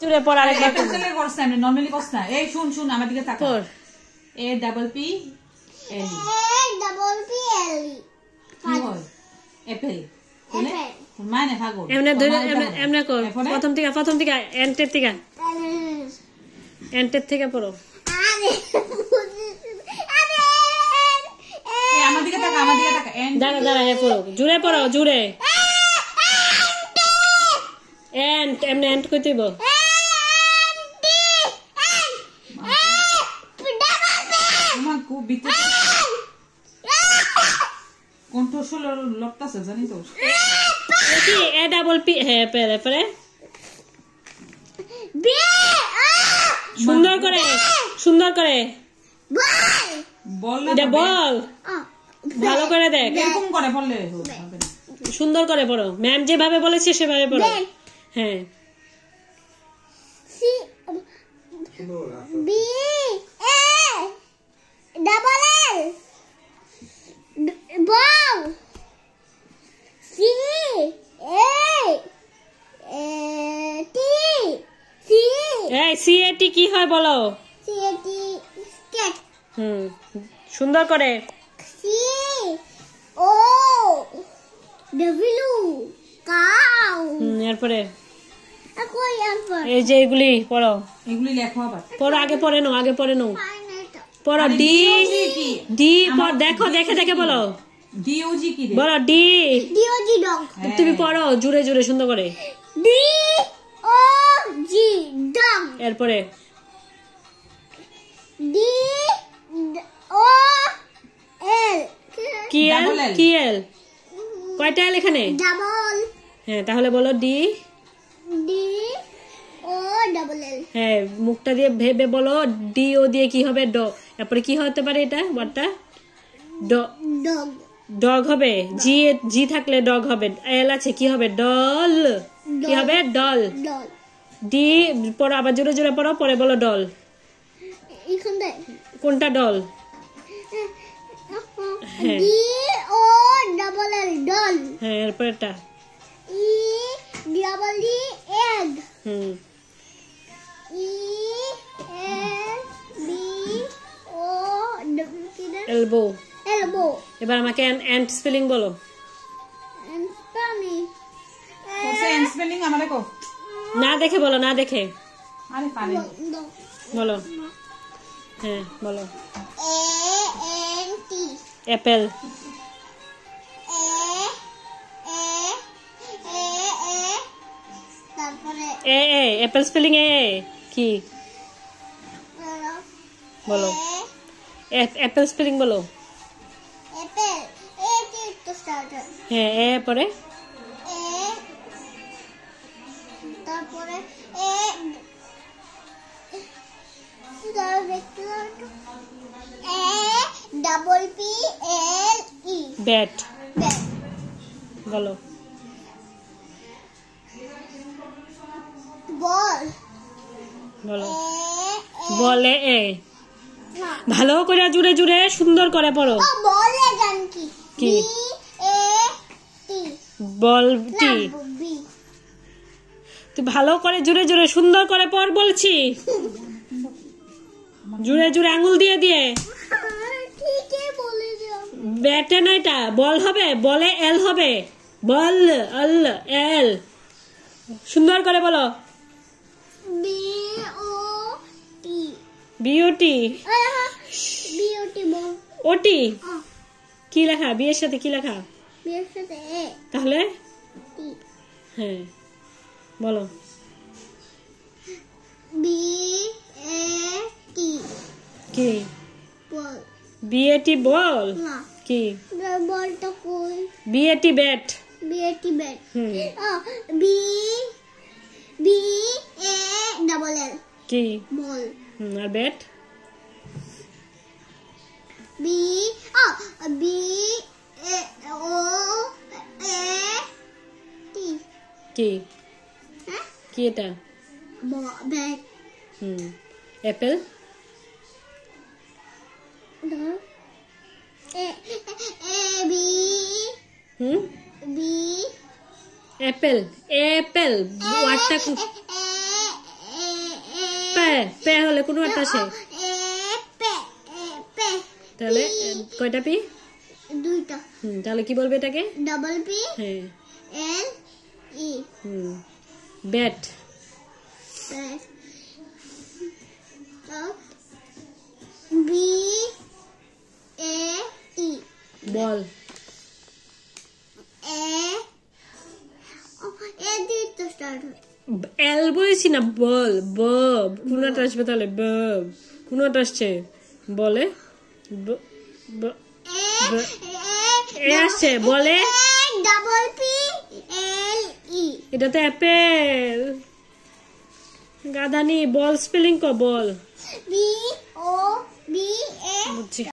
জুড়ে পড় আরেকবার পেন্সিলে করছ না নরমালি করছ না এই শুন শুন আমার দিকে তাকা পড় এ ডাবল পি এল কি হয় অ্যাপল মানে ভাগো এমনে ধরে এমনে কর প্রথম থেকে এন্টের থেকে পড়ো এই আমার দিকে তাকা এন্ড দাঁড়া এ পড়ো জুড়ে এন্ট এমনে এন্ট কই দিব আমার খুব ভিতরে কন্ট্রোল লকটাছে জানি তো কি এ ডাবল পি হ্যাঁ পরে সুন্দর করে বল এটা বল ভালো করে দেখ এরকম করে বললে সুন্দর করে পড়ো ম্যাম যেভাবে বলেছে সেভাবে পড়ো হ্যাঁ B A double L ball C A T C এই CAT কি হয় বলো C A T cat সুন্দর করে C O W cow এরপরে কই আনসার এই যে এগুলি পড়ো এগুলি লেখো আবার পড়ো আগে পড়ে নাও পড়ো ডি পড় দেখে বলো ডিওজি কি রে বলো ডি DOG dog তুমি পড়ো জুড়ে সুন্দর করে DOG dog এরপরে DOL কি এল কয়টা এল এখানে ডাবল হ্যাঁ তাহলে বলো ডি DOL হ্যাঁ মুখটা দিয়ে ভেবে বলো ডি ও দিয়ে কি হবে ড তারপরে কি হতে পারে এটা ওয়ার্ডটা dog ডগ হবে জি থাকলে ডগ হবে এল আছে কি হবে ডল কি হবে ডল dog ডি পড়ো আবার জোরে পড়ো পরে বলো ডল এখানে কোনটা ডল হ্যাঁ DOL dog হ্যাঁ এরপরটা egg এলবো elbow এবার আমাকে এন্ড স্পেলিং বলো and Spanish কোসে এন্ড স্পেলিং আমারে কো না দেখে বলো আরে পারে বলো হ্যাঁ বলো ANT অ্যাপেল তারপরে এ অ্যাপেল স্পেলিং এ কি বলো অ্যাপেল স্পেলিং বলো অ্যাপেল তো স্টার্টার হ্যাঁ এ পরে তারপরে ডাবল PLE ব্যাট বলো বল বলো বলে এ ভালো করে জুড়ে সুন্দর করে পড়ো বলে গান কি বল টি B তুই ভালো করে জুড়ে সুন্দর করে পড় বলছি জুড়ে আঙ্গুল দিয়ে ঠিকই বলে যাও ব্যাটে না এটা বল হবে বলে এল হবে বল এল এল সুন্দর করে বলো বিউটি বল ওটি কি লেখা বিয়ের সাথে কি লেখা বিয়ের সাথে তাহলে হ্যাঁ বলো BAT কি বল বিএটি বল না কি বলটা কই বিএটি ব্যাট BAT ব্যাট হুম BALL কি বল আর ব্যাট কি কি এটা ব্যাট অ্যাপেল অ্যাপেল ওয়ার্ডটা পে হলে কোনো একটা আসে এ পে পে তাহলে কয়টা পি দুইটা তাহলে কি বলবে এটাকে ডাবল পি হ্যাঁ এল ই ব্যাট বি এ ই বল এ দিয়ে তো স্টার্ট হয় এল বলেছি না বল ব কোনটা আসবে তাহলে ব কোনটা আসছে বলে এ আসছে বলে ডাবল পি এল ই এটা তো অ্যাপেল গাধানি বল স্পেলিং ক বল বি ও বি এ বুঝছি